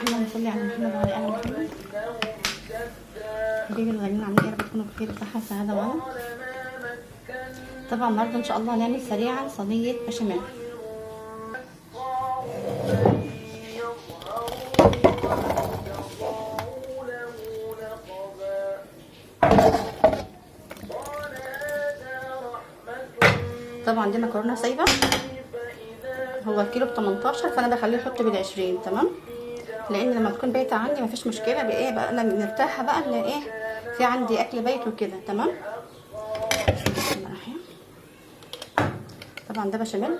اللهم صل على محمد وعلى ال محمد. حبيبي الغاليين، عاملين ايه؟ يا رب تكونوا بخير وصحه وسعاده وعلا. طبعا النهارده ان شاء الله هنعمل سريعا صينيه بشاميل. طبعا دي مكرونه سايبه، هو الكيلو ب 18، فانا بخليه يحط بال20. تمام، لان لما تكون بايته عندي مفيش مشكله بايه بقى، انا مرتاحه بقى ان ايه في عندي اكل بايت وكده. تمام. طبعا ده بشاميل.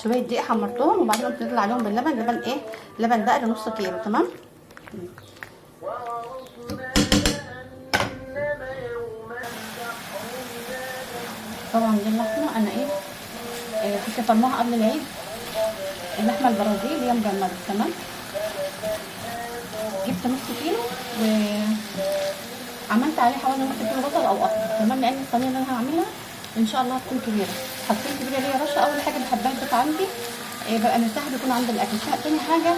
شويه دقيق حمرتهم وبعدين قمت نزل عليهم باللبن. لبن ايه؟ لبن بقى لنص كيلو. تمام. طبعا دي اللحمه انا كنت فرموها قبل العيد، اللحمه البرازيل اللي هي مجمده. تمام. جبت نص كيلو وعملت عليه حوالي نص كيلو بصل او اكتر. تمام، لان الصينيه اللي انا هعملها ان شاء الله هتكون كبيره. حطيت كبيره ليه يا باشا؟ اول حاجه بحبها البيت عندي ببقى مرتاحه بيكون عند الاكل. تاني حاجه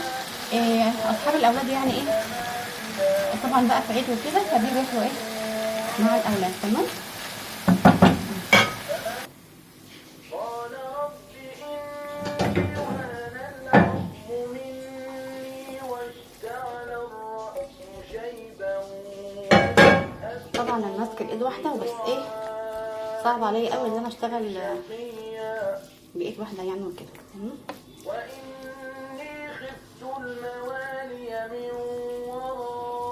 اصحاب الاولاد يعني طبعا بقى في عيد وكده فبيجوا ياكلوا مع الاولاد. تمام. طبعا انا ماسكه الايد واحده وبس صعب عليا قوي ان انا اشتغل بايد واحده يعني وكده. تمام.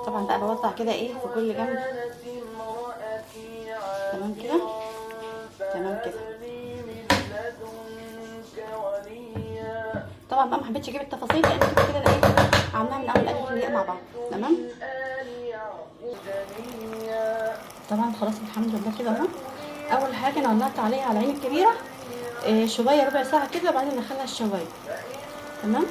طبعا بقى بوزع كده في كل جنب. تمام كده. تمام كده. طبعا بقى ما حبيتش اجيب التفاصيل لان كده انا عاملاها من اول الف للياء مع بعض. تمام. طبعا خلاص الحمد لله كده اهو. اول حاجه انا ولعت عليها على العين الكبيره شويه ربع ساعه كده وبعدين ندخلها الشوايه. تمام.